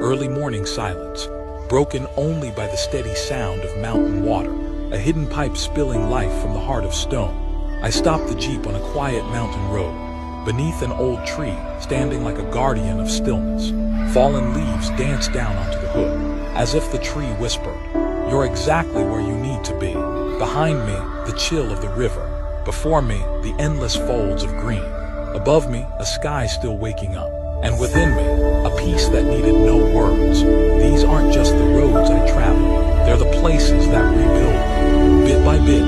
early morning silence, broken only by the steady sound of mountain water, a hidden pipe spilling life from the heart of stone. I stopped the Jeep on a quiet mountain road, beneath an old tree standing like a guardian of stillness. Fallen leaves danced down onto the hood, as if the tree whispered, "You're exactly where you need to be." Behind me, the chill of the river. Before me, the endless folds of green. Above me, a sky still waking up. And within me, a peace that needed no words. These aren't just the roads I travel. They're the places that rebuild me, bit by bit,